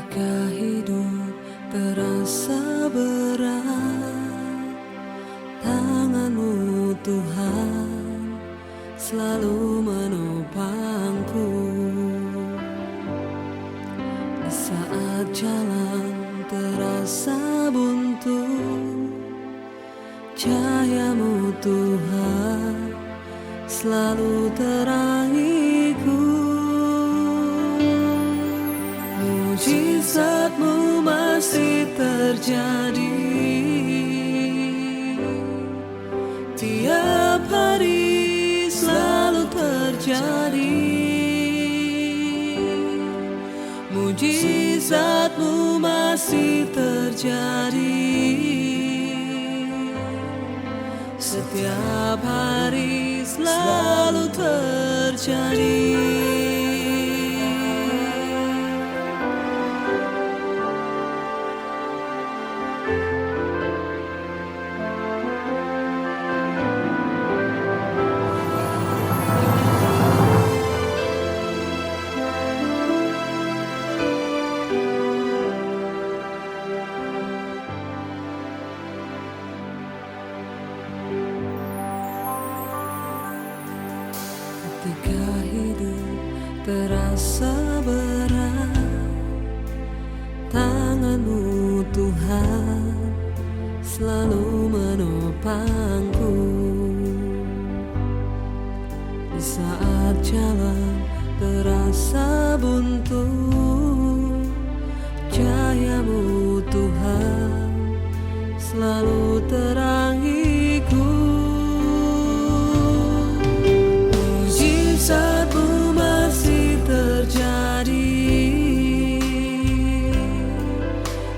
Ketika hidup terasa berat, tangan-Mu Tuhan selalu menopangku. Di saat jalan terasa buntu, cahaya-Mu Tuhan selalu terangiku. Mujizat-Mu masih terjadi tiap hari, selalu terjadi. Mujizat-Mu masih terjadi setiap hari, selalu terjadi. Ketika hidup terasa berat, tangan-Mu Tuhan selalu menopangku. Di saat jalan terasa buntu, cahaya-Mu Tuhan selalu terangiku. Mujizat-Mu masih terjadi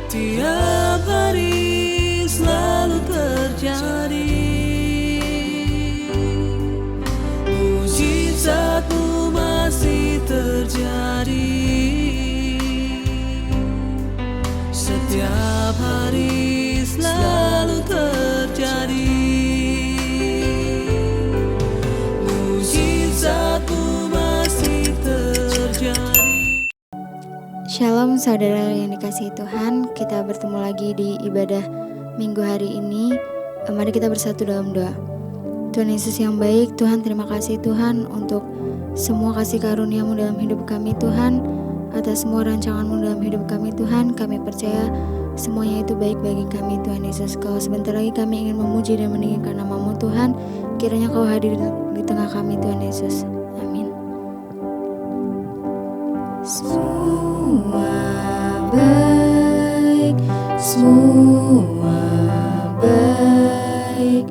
tiap hari, selalu terjadi. Mujizat-Mu masih terjadi setiap hari, selalu terjadi. Mujizat-Mu masih terjadi. Shalom saudara yang dikasihi Tuhan, kita bertemu lagi di ibadah minggu hari ini. Mari kita bersatu dalam doa. Tuhan Yesus yang baik, Tuhan terima kasih Tuhan untuk semua kasih karunia-Mu dalam hidup kami Tuhan, atas semua rancangan-Mu dalam hidup kami Tuhan. Kami percaya semuanya itu baik bagi kami Tuhan Yesus. Kalau sebentar lagi kami ingin memuji dan meninggikan nama-Mu Tuhan, kiranya Kau hadir di tengah kami Tuhan Yesus. Amin. Semua baik, semua baik,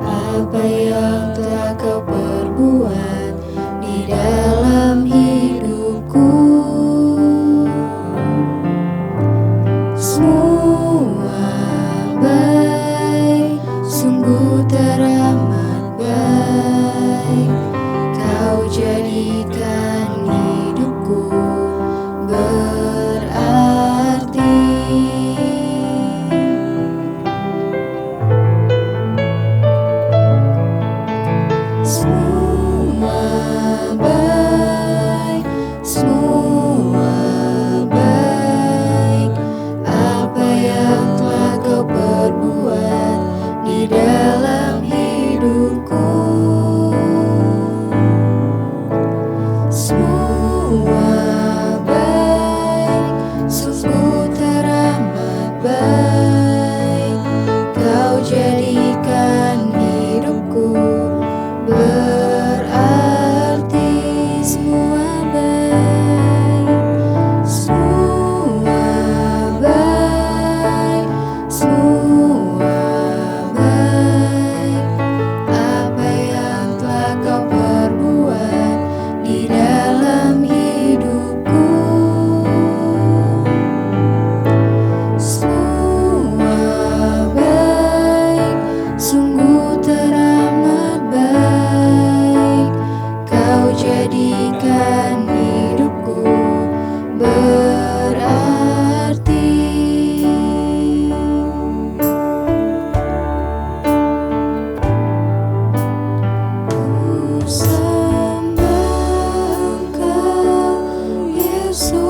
apa yang telah Kau perbuat di dalam hidupku. Semua baik, sungguh teramat baik. Kau jadikan hidupku berarti. Semua baik, semua baik, apa yang telah Kau perbuat di dalam hidupku. Semua baik, sungguh teramat baik. Kau jadikan hidupku berarti. Semua baik, semua baik, semua baik, apa yang telah Kau perbuat di dalam hidupku. Semua baik, sungguh teramat baik. Kau jadikan hidupku berarti. Ku sembah Engkau Yesus,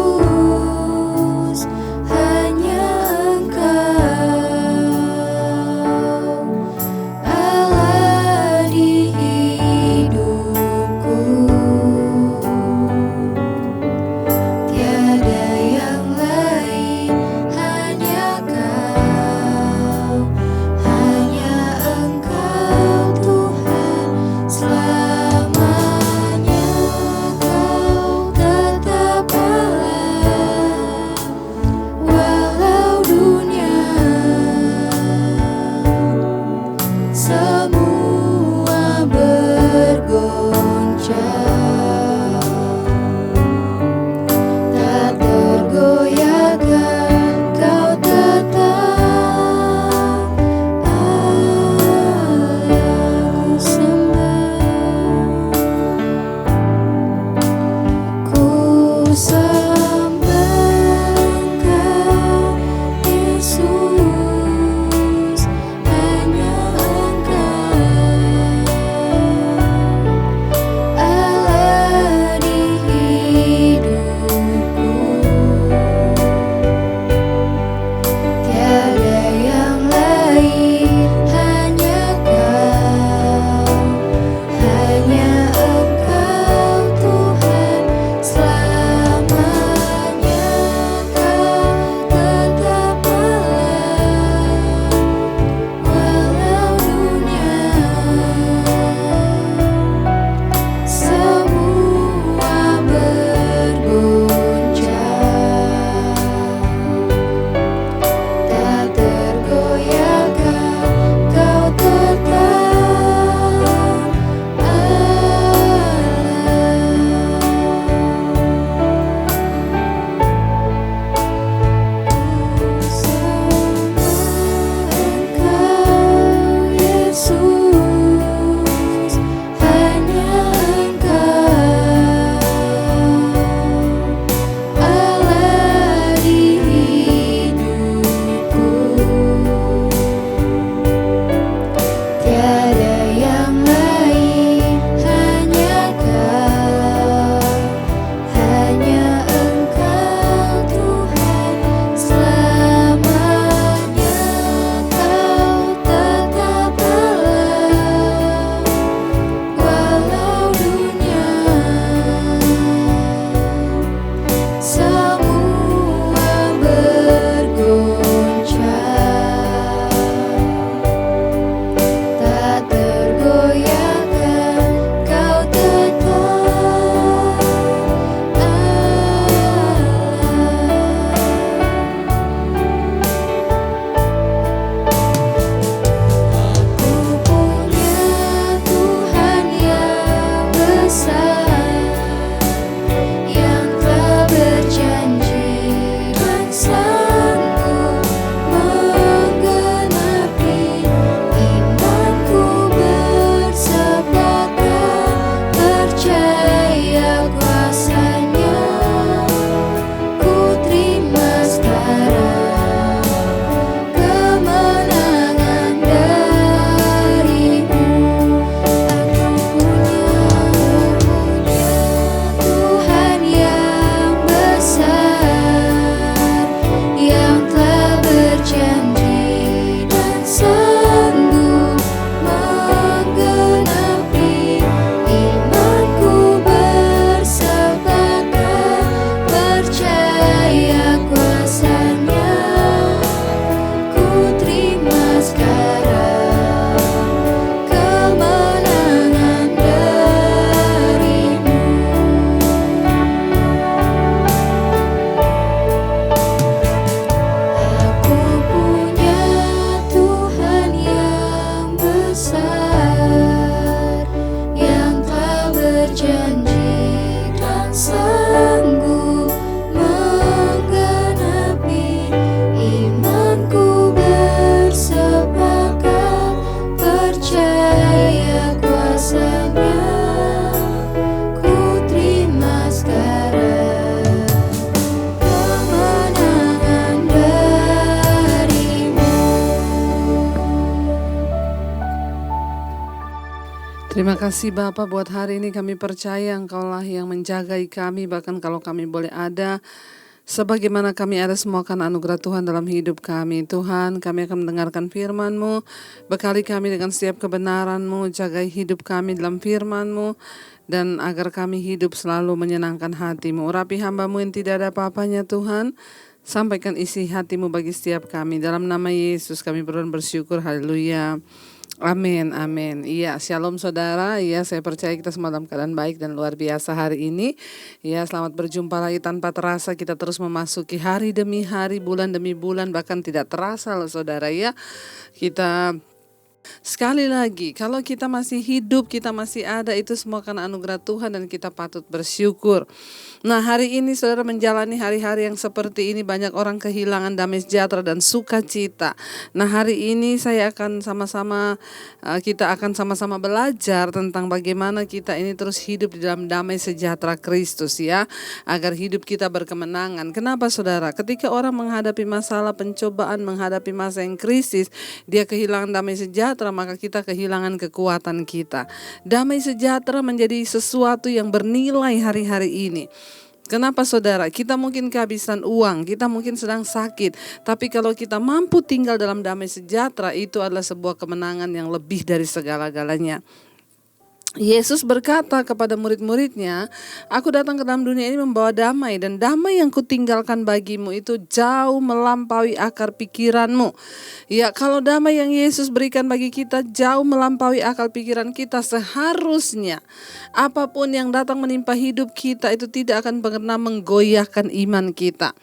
Terima kasih Bapa buat hari ini, kami percaya Engkaulah yang menjagai kami, bahkan kalau kami boleh ada sebagaimana kami ada, semua akan anugerah Tuhan dalam hidup kami. Tuhan, kami akan mendengarkan firman-Mu, bekali kami dengan setiap kebenaran-Mu, jagai hidup kami dalam firman-Mu, dan agar kami hidup selalu menyenangkan hati-Mu. Urapi hamba-Mu yang tidak ada apa-apanya Tuhan, sampaikan isi hati-Mu bagi setiap kami. Dalam nama Yesus kami berdoa bersyukur, haleluya. Amin, amin. Iya, shalom saudara. Iya, saya percaya kita semua dalam keadaan baik dan luar biasa hari ini. Iya, selamat berjumpa lagi tanpa terasa. Kita terus memasuki hari demi hari, bulan demi bulan, bahkan tidak terasa loh saudara ya. Kita sekali lagi, kalau kita masih hidup, kita masih ada, itu semua karena anugerah Tuhan dan kita patut bersyukur. Nah, hari ini saudara menjalani hari-hari yang seperti ini, banyak orang kehilangan damai sejahtera dan sukacita. Nah, hari ini kita akan sama-sama belajar tentang bagaimana kita ini terus hidup di dalam damai sejahtera Kristus ya, agar hidup kita berkemenangan. Kenapa saudara? Ketika orang menghadapi masalah, pencobaan, menghadapi masa yang krisis, dia kehilangan damai sejahtera, maka kita kehilangan kekuatan kita. Damai sejahtera menjadi sesuatu yang bernilai hari-hari ini. Kenapa saudara? Kita mungkin kehabisan uang, kita mungkin sedang sakit, tapi kalau kita mampu tinggal dalam damai sejahtera, itu adalah sebuah kemenangan yang lebih dari segala-galanya. Yesus berkata kepada murid-muridnya, "Aku datang ke dalam dunia ini membawa damai, dan damai yang kutinggalkan bagimu itu jauh melampaui akal pikiranmu." Ya, kalau damai yang Yesus berikan bagi kita jauh melampaui akal pikiran kita, seharusnya apapun yang datang menimpa hidup kita itu tidak akan pernah menggoyahkan iman kita.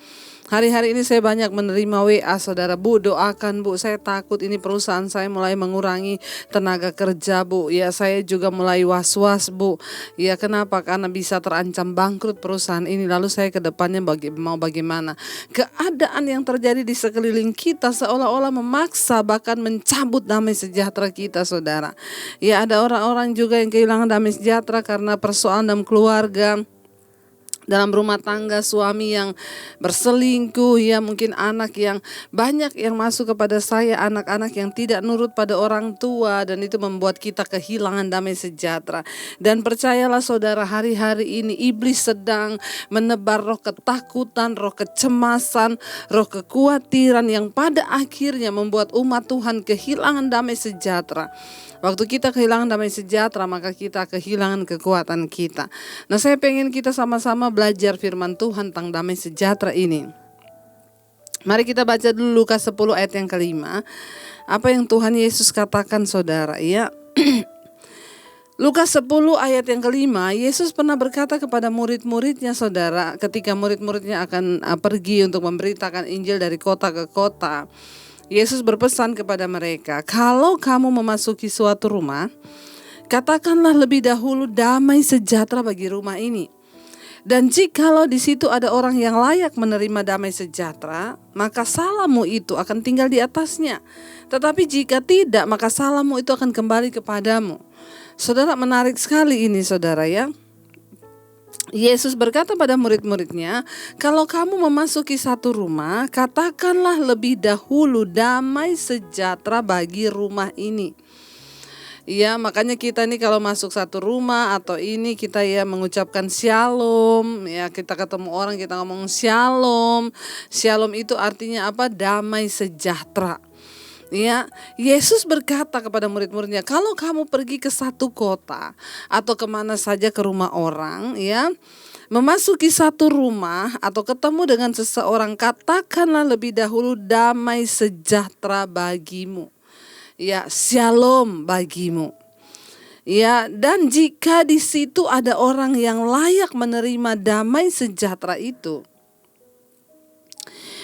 Hari-hari ini saya banyak menerima WA saudara, "Bu, doakan Bu, saya takut ini perusahaan saya mulai mengurangi tenaga kerja Bu. Ya, saya juga mulai was-was Bu. Ya, kenapa? Karena bisa terancam bangkrut perusahaan ini. Lalu saya ke depannya mau bagaimana?" Keadaan yang terjadi di sekeliling kita seolah-olah memaksa, bahkan mencabut damai sejahtera kita saudara. Ya, ada orang-orang juga yang kehilangan damai sejahtera karena persoalan dalam keluarga, dalam rumah tangga, suami yang berselingkuh, ya mungkin anak yang banyak yang masuk kepada saya, anak-anak yang tidak nurut pada orang tua, dan itu membuat kita kehilangan damai sejahtera. Dan percayalah saudara, hari-hari ini iblis sedang menebar roh ketakutan, roh kecemasan, roh kekhawatiran yang pada akhirnya membuat umat Tuhan kehilangan damai sejahtera. Waktu kita kehilangan damai sejahtera, maka kita kehilangan kekuatan kita. Nah, saya pengen kita sama-sama belajar firman Tuhan tentang damai sejahtera ini. Mari kita baca dulu Lukas 10 ayat yang kelima. Apa yang Tuhan Yesus katakan saudara ya. Lukas 10 ayat yang kelima, Yesus pernah berkata kepada murid-muridnya saudara, ketika murid-muridnya akan pergi untuk memberitakan Injil dari kota ke kota. Yesus berpesan kepada mereka, "Kalau kamu memasuki suatu rumah, katakanlah lebih dahulu damai sejahtera bagi rumah ini. Dan jikalau di situ ada orang yang layak menerima damai sejahtera, maka salammu itu akan tinggal di atasnya. Tetapi jika tidak, maka salammu itu akan kembali kepadamu." Saudara, menarik sekali ini saudara ya. Yesus berkata pada murid-muridnya, "Kalau kamu memasuki satu rumah, katakanlah lebih dahulu damai sejahtera bagi rumah ini." Ya, makanya kita nih kalau masuk satu rumah atau ini kita ya mengucapkan shalom. Ya, kita ketemu orang kita ngomong shalom. Shalom itu artinya apa? Damai sejahtera. Ya, Yesus berkata kepada murid-muridnya, kalau kamu pergi ke satu kota atau kemana saja ke rumah orang, ya, memasuki satu rumah atau ketemu dengan seseorang, katakanlah lebih dahulu damai sejahtera bagimu. Ya, shalom bagimu. Ya, dan jika di situ ada orang yang layak menerima damai sejahtera itu,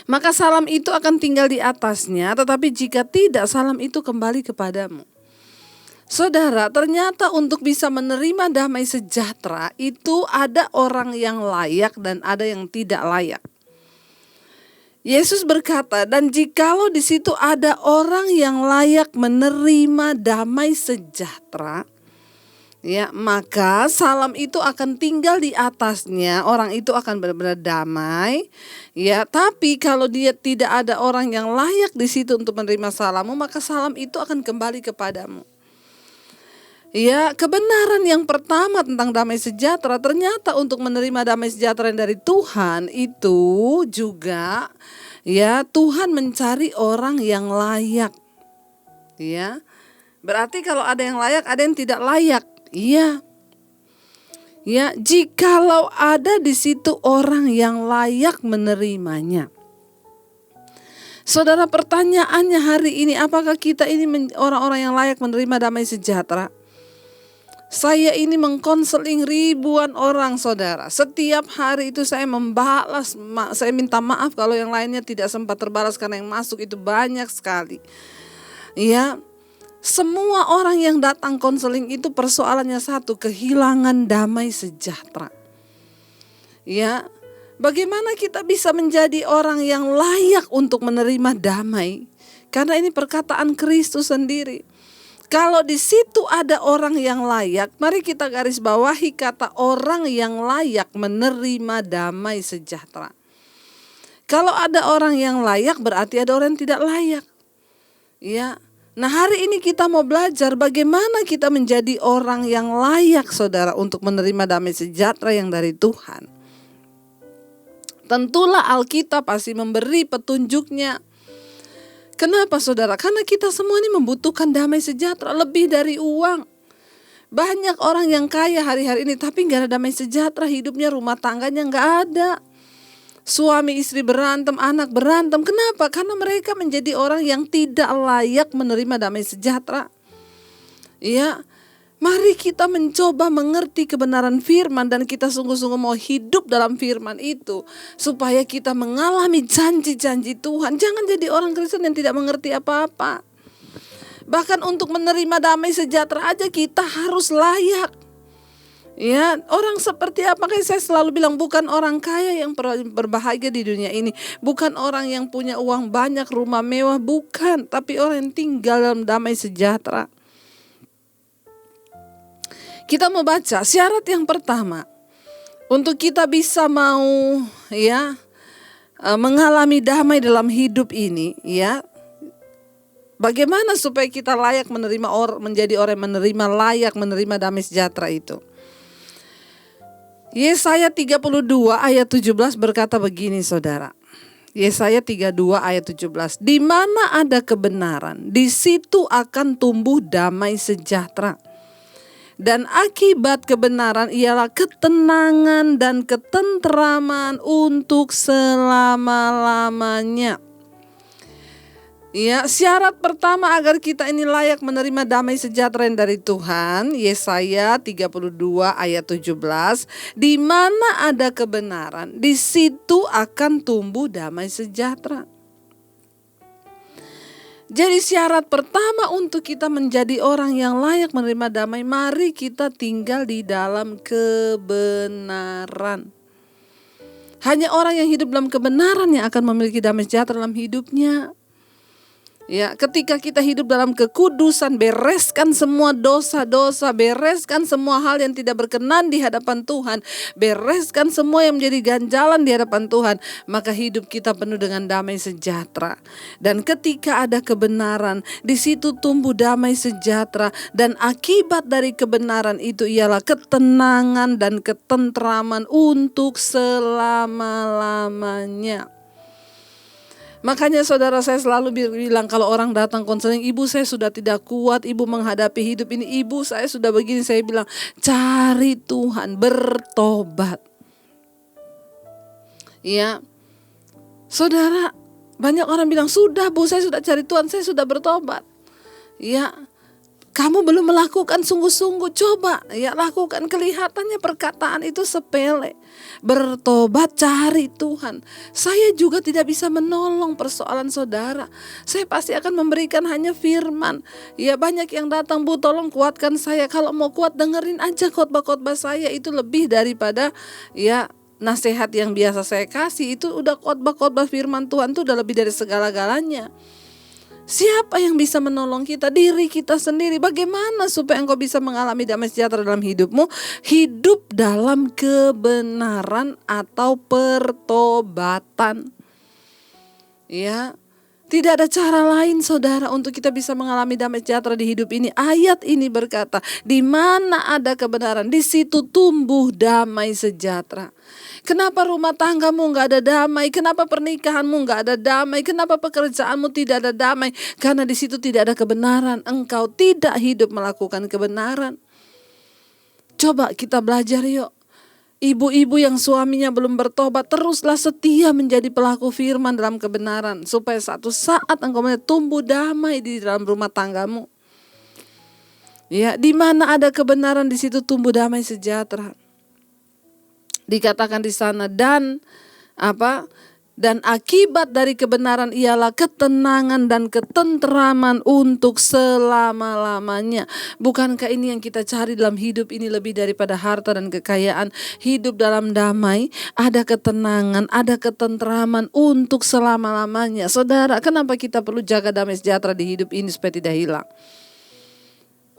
maka salam itu akan tinggal di atasnya, tetapi jika tidak, salam itu kembali kepadamu. Saudara, ternyata untuk bisa menerima damai sejahtera itu ada orang yang layak dan ada yang tidak layak. Yesus berkata, dan jikalau di situ ada orang yang layak menerima damai sejahtera, ya, maka salam itu akan tinggal di atasnya, orang itu akan benar-benar damai. Ya, tapi kalau dia tidak ada orang yang layak di situ untuk menerima salammu, maka salam itu akan kembali kepadamu. Ya, kebenaran yang pertama tentang damai sejahtera, ternyata untuk menerima damai sejahtera yang dari Tuhan itu juga ya Tuhan mencari orang yang layak. Ya. Berarti kalau ada yang layak, ada yang tidak layak. Iya. Ya, jikalau ada di situ orang yang layak menerimanya. Saudara, pertanyaannya hari ini, apakah kita ini orang-orang yang layak menerima damai sejahtera? Saya ini mengkonseling ribuan orang, saudara. Setiap hari itu saya membalas, saya minta maaf kalau yang lainnya tidak sempat terbalas karena yang masuk itu banyak sekali. Ya, semua orang yang datang konseling itu persoalannya satu, kehilangan damai sejahtera. Ya, bagaimana kita bisa menjadi orang yang layak untuk menerima damai? Karena ini perkataan Kristus sendiri. Kalau di situ ada orang yang layak, mari kita garis bawahi kata orang yang layak menerima damai sejahtera. Kalau ada orang yang layak, berarti ada orang yang tidak layak. Ya. Nah, hari ini kita mau belajar bagaimana kita menjadi orang yang layak, saudara, untuk menerima damai sejahtera yang dari Tuhan. Tentulah Alkitab pasti memberi petunjuknya. Kenapa, saudara? Karena kita semua ini membutuhkan damai sejahtera lebih dari uang. Banyak orang yang kaya hari-hari ini tapi gak ada damai sejahtera, hidupnya, rumah tangganya gak ada. Suami istri berantem, anak berantem. Kenapa? Karena mereka menjadi orang yang tidak layak menerima damai sejahtera. Ya, mari kita mencoba mengerti kebenaran firman dan kita sungguh-sungguh mau hidup dalam firman itu supaya kita mengalami janji-janji Tuhan. Jangan jadi orang Kristen yang tidak mengerti apa-apa. Bahkan untuk menerima damai sejahtera aja kita harus layak. Ya, orang seperti apa? Kayak saya selalu bilang, bukan orang kaya yang berbahagia di dunia ini, bukan orang yang punya uang banyak, rumah mewah, bukan, tapi orang yang tinggal dalam damai sejahtera. Kita mau baca syarat yang pertama untuk kita bisa mau ya mengalami damai dalam hidup ini, ya. Bagaimana supaya kita layak menerima menjadi orang yang menerima layak menerima damai sejahtera itu? Yesaya 32 ayat 17 berkata begini, saudara. Yesaya 32 ayat 17. Di mana ada kebenaran, di situ akan tumbuh damai sejahtera. Dan akibat kebenaran ialah ketenangan dan ketentraman untuk selama-lamanya. Ya, syarat pertama agar kita ini layak menerima damai sejahtera yang dari Tuhan, Yesaya 32 ayat 17, di mana ada kebenaran, di situ akan tumbuh damai sejahtera. Jadi syarat pertama untuk kita menjadi orang yang layak menerima damai, mari kita tinggal di dalam kebenaran. Hanya orang yang hidup dalam kebenaran yang akan memiliki damai sejahtera dalam hidupnya. Ya, ketika kita hidup dalam kekudusan, bereskan semua dosa-dosa, bereskan semua hal yang tidak berkenan di hadapan Tuhan, bereskan semua yang menjadi ganjalan di hadapan Tuhan, maka hidup kita penuh dengan damai sejahtera. Dan ketika ada kebenaran, di situ tumbuh damai sejahtera, dan akibat dari kebenaran itu ialah ketenangan dan ketentraman untuk selama-lamanya. Makanya saudara, saya selalu bilang kalau orang datang konseling, ibu saya sudah tidak kuat, ibu menghadapi hidup ini, ibu saya sudah begini, saya bilang cari Tuhan, bertobat. Ya, saudara, banyak orang bilang sudah bu, saya sudah cari Tuhan, saya sudah bertobat. Ya, kamu belum melakukan sungguh-sungguh, coba ya lakukan. Kelihatannya perkataan itu sepele. Bertobat, cari Tuhan. Saya juga tidak bisa menolong persoalan saudara. Saya pasti akan memberikan hanya firman. Ya, banyak yang datang, bu tolong kuatkan saya. Kalau mau kuat dengerin aja khotbah-khotbah saya, itu lebih daripada ya nasihat yang biasa saya kasih. Itu udah khotbah-khotbah firman Tuhan, itu udah lebih dari segala-galanya. Siapa yang bisa menolong kita? Diri kita sendiri. Bagaimana supaya engkau bisa mengalami damai sejahtera dalam hidupmu? Hidup dalam kebenaran atau pertobatan. Ya, Tidak ada cara lain saudara untuk kita bisa mengalami damai sejahtera di hidup ini. Ayat ini berkata, di mana ada kebenaran, di situ tumbuh damai sejahtera. Kenapa rumah tanggamu gak ada damai? Kenapa pernikahanmu gak ada damai? Kenapa pekerjaanmu tidak ada damai? Karena di situ tidak ada kebenaran. Engkau tidak hidup melakukan kebenaran. Coba kita belajar yuk. Ibu-ibu yang suaminya belum bertobat, teruslah setia menjadi pelaku firman dalam kebenaran. Supaya suatu saat engkau tumbuh damai di dalam rumah tanggamu. Ya, di mana ada kebenaran di situ tumbuh damai sejahtera. Dikatakan di sana dan akibat dari kebenaran ialah ketenangan dan ketenteraman untuk selama-lamanya. Bukankah ini yang kita cari dalam hidup ini lebih daripada harta dan kekayaan? Hidup dalam damai, ada ketenangan, ada ketenteraman untuk selama-lamanya. Saudara, kenapa kita perlu jaga damai sejahtera di hidup ini supaya tidak hilang?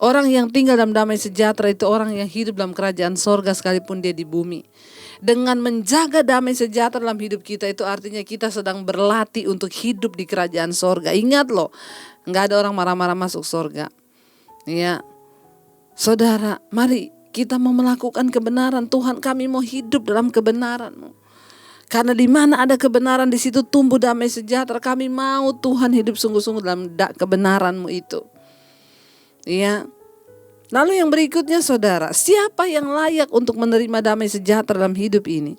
Orang yang tinggal dalam damai sejahtera itu orang yang hidup dalam kerajaan sorga sekalipun dia di bumi. Dengan menjaga damai sejahtera dalam hidup kita itu artinya kita sedang berlatih untuk hidup di kerajaan sorga. Ingat loh, gak ada orang marah-marah masuk sorga. Ya, saudara, mari kita mau melakukan kebenaran. Tuhan, kami mau hidup dalam kebenaran-Mu. Karena di mana ada kebenaran di situ tumbuh damai sejahtera. Kami mau Tuhan hidup sungguh-sungguh dalam kebenaran-Mu itu. Ya. Lalu yang berikutnya saudara, siapa yang layak untuk menerima damai sejahtera dalam hidup ini?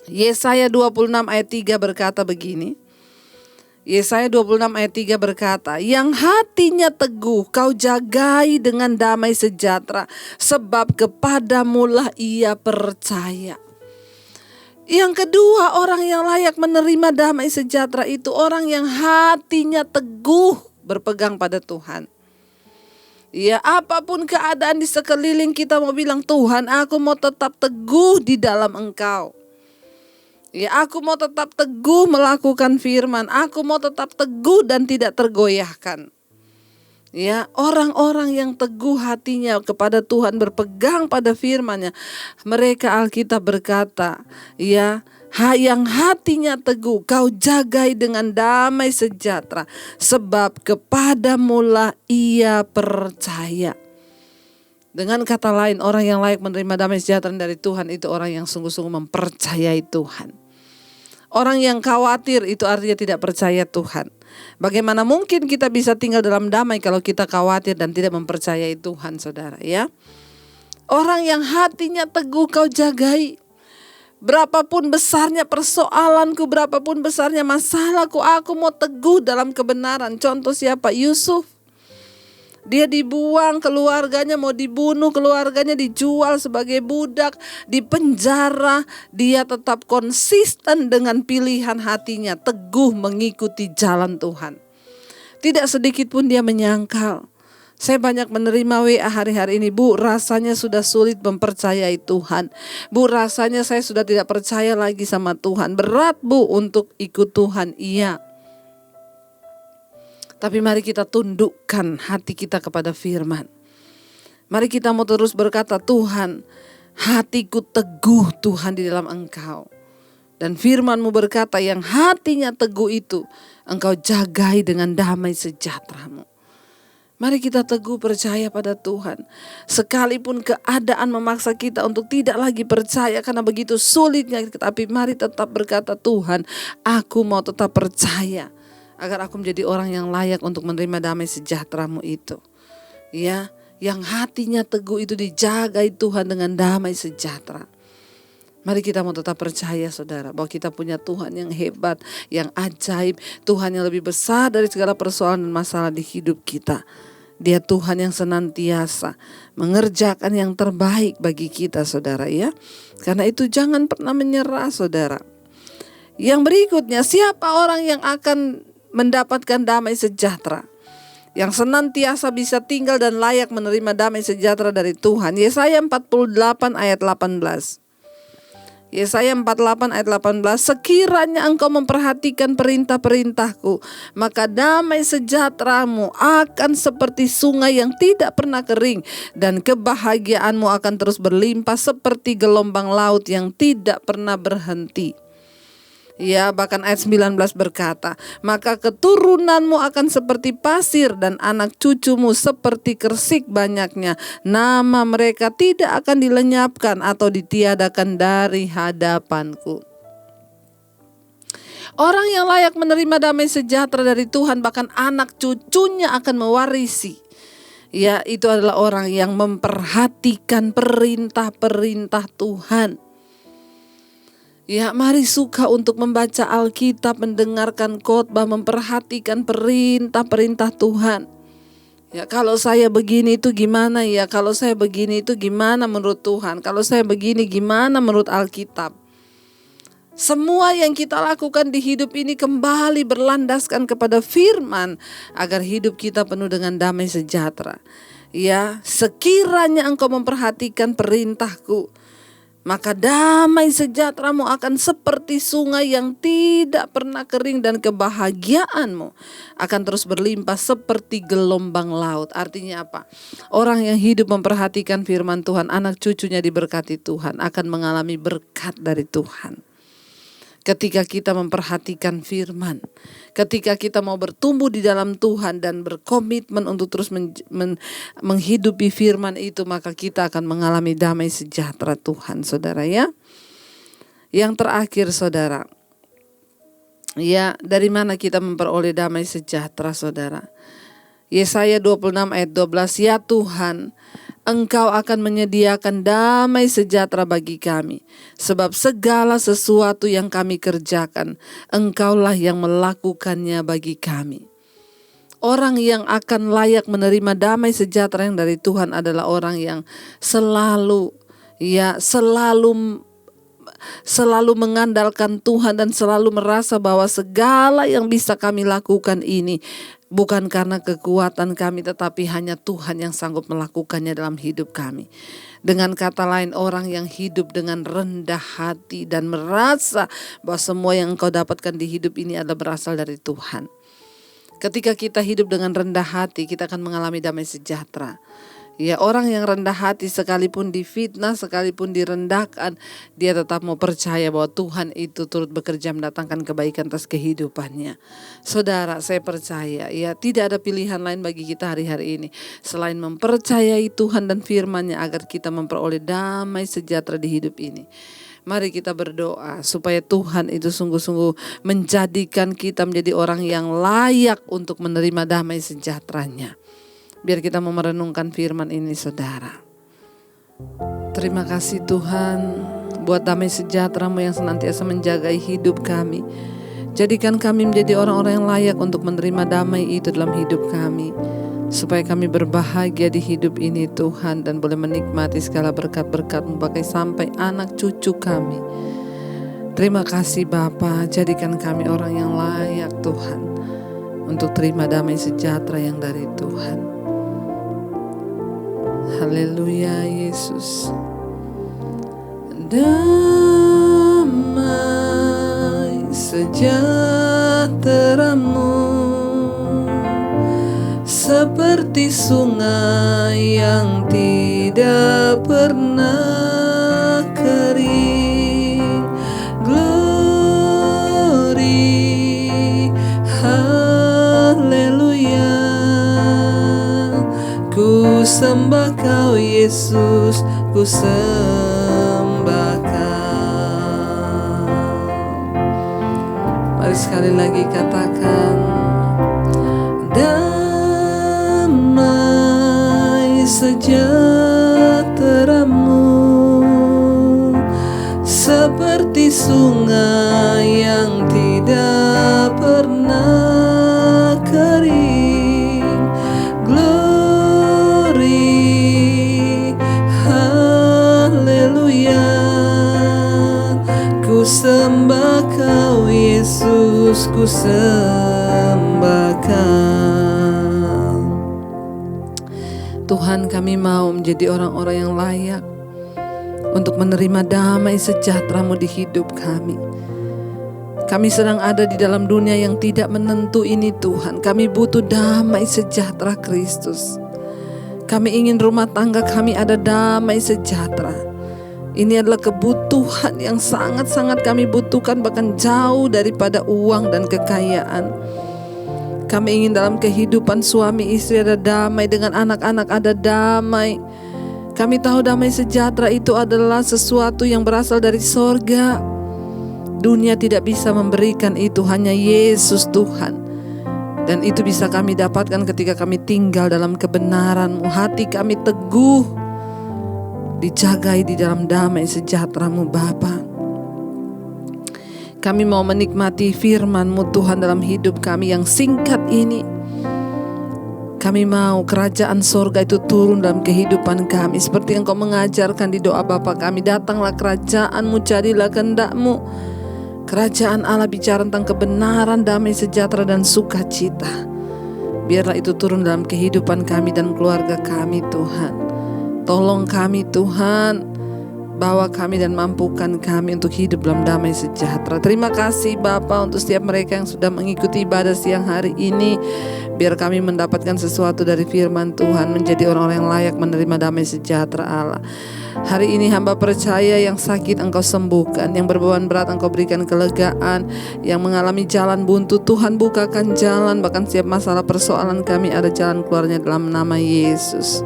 Yesaya 26 ayat 3 berkata begini. Yesaya 26 ayat 3 berkata, yang hatinya teguh kau jagai dengan damai sejahtera, sebab kepadamulah ia percaya. Yang kedua, orang yang layak menerima damai sejahtera itu orang yang hatinya teguh berpegang pada Tuhan. Ya, apapun keadaan di sekeliling kita mau bilang, Tuhan, aku mau tetap teguh di dalam Engkau. Ya, aku mau tetap teguh melakukan firman. Aku mau tetap teguh dan tidak tergoyahkan. Ya, orang-orang yang teguh hatinya kepada Tuhan, berpegang pada firman-Nya. Mereka Alkitab berkata, ya, yang hatinya teguh kau jagai dengan damai sejahtera, sebab kepadamulah ia percaya. Dengan kata lain, orang yang layak menerima damai sejahtera dari Tuhan itu orang yang sungguh-sungguh mempercayai Tuhan. Orang yang khawatir itu artinya tidak percaya Tuhan. Bagaimana mungkin kita bisa tinggal dalam damai kalau kita khawatir dan tidak mempercayai Tuhan, saudara, ya? Orang yang hatinya teguh kau jagai. Berapapun besarnya persoalanku, berapapun besarnya masalahku, aku mau teguh dalam kebenaran. Contoh siapa? Yusuf. Dia dibuang, keluarganya mau dibunuh, keluarganya dijual sebagai budak, dipenjara. Dia tetap konsisten dengan pilihan hatinya, teguh mengikuti jalan Tuhan. Tidak sedikit pun dia menyangkal. Saya banyak menerima WA hari-hari ini, Bu, rasanya sudah sulit mempercayai Tuhan. Bu, rasanya saya sudah tidak percaya lagi sama Tuhan. Berat, Bu, untuk ikut Tuhan. Iya. Tapi mari kita tundukkan hati kita kepada firman. Mari kita mau terus berkata, Tuhan, hatiku teguh Tuhan di dalam Engkau. Dan firman-Mu berkata, yang hatinya teguh itu Engkau jagai dengan damai sejahtera-Mu. Mari kita teguh percaya pada Tuhan. Sekalipun keadaan memaksa kita untuk tidak lagi percaya karena begitu sulitnya, tapi mari tetap berkata, Tuhan, aku mau tetap percaya agar aku menjadi orang yang layak untuk menerima damai sejahtera-Mu itu. Ya, yang hatinya teguh itu dijagai Tuhan dengan damai sejahtera. Mari kita mau tetap percaya, saudara, bahwa kita punya Tuhan yang hebat, yang ajaib, Tuhan yang lebih besar dari segala persoalan dan masalah di hidup kita. Dia Tuhan yang senantiasa mengerjakan yang terbaik bagi kita, saudara, ya. Karena itu jangan pernah menyerah, saudara. Yang berikutnya, siapa orang yang akan mendapatkan damai sejahtera? Yang senantiasa bisa tinggal dan layak menerima damai sejahtera dari Tuhan. Yesaya 48 ayat 18. Yesaya 48 ayat 18, sekiranya engkau memperhatikan perintah-perintahku, maka damai sejahtera-Mu akan seperti sungai yang tidak pernah kering, dan kebahagiaan-Mu akan terus berlimpah seperti gelombang laut yang tidak pernah berhenti. Ya, bahkan ayat 19 berkata, maka keturunanmu akan seperti pasir dan anak cucumu seperti kersik banyaknya. Nama mereka tidak akan dilenyapkan atau ditiadakan dari hadapanku. Orang yang layak menerima damai sejahtera dari Tuhan, bahkan anak cucunya akan mewarisi. Ya, itu adalah orang yang memperhatikan perintah-perintah Tuhan. Ya, mari suka untuk membaca Alkitab, mendengarkan khotbah, memperhatikan perintah-perintah Tuhan. Ya, kalau saya begini itu gimana ya? Kalau saya begini itu gimana menurut Tuhan? Kalau saya begini gimana menurut Alkitab? Semua yang kita lakukan di hidup ini kembali berlandaskan kepada firman agar hidup kita penuh dengan damai sejahtera. Ya, sekiranya engkau memperhatikan perintahku, maka damai sejahteramu akan seperti sungai yang tidak pernah kering dan kebahagiaanmu akan terus berlimpah seperti gelombang laut. Artinya apa? Orang yang hidup memperhatikan firman Tuhan, anak cucunya diberkati Tuhan, akan mengalami berkat dari Tuhan. Ketika kita memperhatikan firman, ketika kita mau bertumbuh di dalam Tuhan dan berkomitmen untuk terus menghidupi firman itu, maka kita akan mengalami damai sejahtera Tuhan, saudara ya. Yang terakhir saudara, ya, dari mana kita memperoleh damai sejahtera saudara? Yesaya 26 ayat 12, ya Tuhan, Engkau akan menyediakan damai sejahtera bagi kami, sebab segala sesuatu yang kami kerjakan, Engkaulah yang melakukannya bagi kami. Orang yang akan layak menerima damai sejahtera yang dari Tuhan adalah orang yang selalu mengandalkan Tuhan dan selalu merasa bahwa segala yang bisa kami lakukan ini bukan karena kekuatan kami, tetapi hanya Tuhan yang sanggup melakukannya dalam hidup kami. Dengan kata lain, orang yang hidup dengan rendah hati dan merasa bahwa semua yang engkau dapatkan di hidup ini adalah berasal dari Tuhan. Ketika kita hidup dengan rendah hati, kita akan mengalami damai sejahtera. Ya, orang yang rendah hati sekalipun difitnah, sekalipun direndahkan, dia tetap mau percaya bahwa Tuhan itu turut bekerja mendatangkan kebaikan atas kehidupannya. Saudara, saya percaya ya tidak ada pilihan lain bagi kita hari-hari ini selain mempercayai Tuhan dan firman-Nya agar kita memperoleh damai sejahtera di hidup ini. Mari kita berdoa supaya Tuhan itu sungguh-sungguh menjadikan kita menjadi orang yang layak untuk menerima damai sejahteranya. Biar kita mau merenungkan firman ini saudara. Terima kasih Tuhan buat damai sejahtera-Mu yang senantiasa menjagai hidup kami. Jadikan kami menjadi orang-orang yang layak untuk menerima damai itu dalam hidup kami. Supaya kami berbahagia di hidup ini Tuhan, dan boleh menikmati segala berkat-berkat-Mu pakai sampai anak cucu kami. Terima kasih Bapa, jadikan kami orang yang layak Tuhan untuk terima damai sejahtera yang dari Tuhan. Haleluya Yesus. Damai sejahtera-Mu seperti sungai yang tidak pernah kering. Glory, haleluya. Ku sembah Kau Yesus, ku sembah Kau. Mari sekali lagi katakan, damai sejahtera-Mu seperti sungai yang tidak pernah kering. Ku sembah Kau Yesus, ku sembah Kau. Tuhan, kami mau menjadi orang-orang yang layak untuk menerima damai sejahtera-Mu di hidup kami. Kami sedang ada di dalam dunia yang tidak menentu ini Tuhan. Kami butuh damai sejahtera Kristus. Kami ingin rumah tangga kami ada damai sejahtera. Ini adalah kebutuhan yang sangat-sangat kami butuhkan, bahkan jauh daripada uang dan kekayaan. Kami ingin dalam kehidupan suami istri ada damai, dengan anak-anak ada damai. Kami tahu damai sejahtera itu adalah sesuatu yang berasal dari sorga. Dunia tidak bisa memberikan itu, hanya Yesus Tuhan. Dan itu bisa kami dapatkan ketika kami tinggal dalam kebenaran-Mu. Hati kami teguh, dijagai di dalam damai sejahtera-Mu Bapa. Kami mau menikmati firman-Mu Tuhan dalam hidup kami yang singkat ini. Kami mau kerajaan sorga itu turun dalam kehidupan kami, seperti yang Kau mengajarkan di doa Bapa kami. Datanglah kerajaan-Mu, jadilah kehendak-Mu. Kerajaan Allah bicara tentang kebenaran, damai sejahtera dan sukacita. Biarlah itu turun dalam kehidupan kami dan keluarga kami Tuhan. Tolong kami Tuhan, bawa kami dan mampukan kami untuk hidup dalam damai sejahtera. Terima kasih Bapa untuk setiap mereka yang sudah mengikuti ibadah siang hari ini. Biar kami mendapatkan sesuatu dari firman Tuhan, menjadi orang-orang yang layak menerima damai sejahtera Allah. Hari ini hamba percaya yang sakit Engkau sembuhkan, yang berbeban berat Engkau berikan kelegaan, yang mengalami jalan buntu Tuhan bukakan jalan, bahkan setiap masalah persoalan kami ada jalan keluarnya dalam nama Yesus.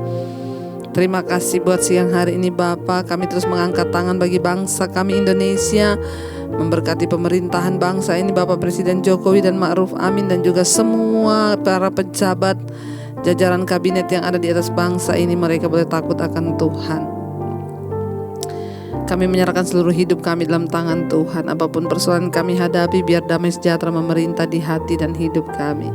Terima kasih buat siang hari ini Bapa. Kami terus mengangkat tangan bagi bangsa kami Indonesia, memberkati pemerintahan bangsa ini Bapak Presiden Jokowi dan Ma'ruf Amin, dan juga semua para pejabat jajaran kabinet yang ada di atas bangsa ini. Mereka boleh takut akan Tuhan. Kami menyerahkan seluruh hidup kami dalam tangan Tuhan. Apapun persoalan kami hadapi, biar damai sejahtera memerintah di hati dan hidup kami.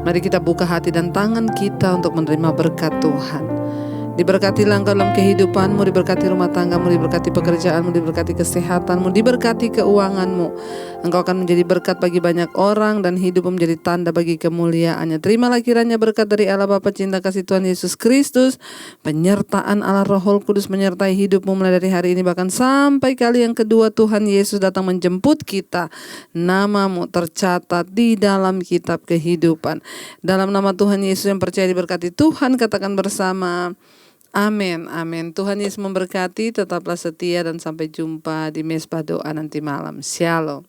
Mari kita buka hati dan tangan kita untuk menerima berkat Tuhan. Diberkatilah Engkau dalam kehidupanmu, diberkati rumah tanggamu, diberkati pekerjaanmu, diberkati kesehatanmu, diberkati keuanganmu. Engkau akan menjadi berkat bagi banyak orang dan hidupmu menjadi tanda bagi kemuliaannya. Terimalah kiranya berkat dari Allah Bapa cinta kasih Tuhan Yesus Kristus, penyertaan Allah Roh Kudus menyertai hidupmu mulai dari hari ini bahkan sampai kali yang kedua Tuhan Yesus datang menjemput kita. Namamu tercatat di dalam kitab kehidupan. Dalam nama Tuhan Yesus yang percaya diberkati Tuhan, katakan bersama, amin, amin. Tuhan Yesus memberkati, tetaplah setia dan sampai jumpa di Mezbah Doa nanti malam. Shalom.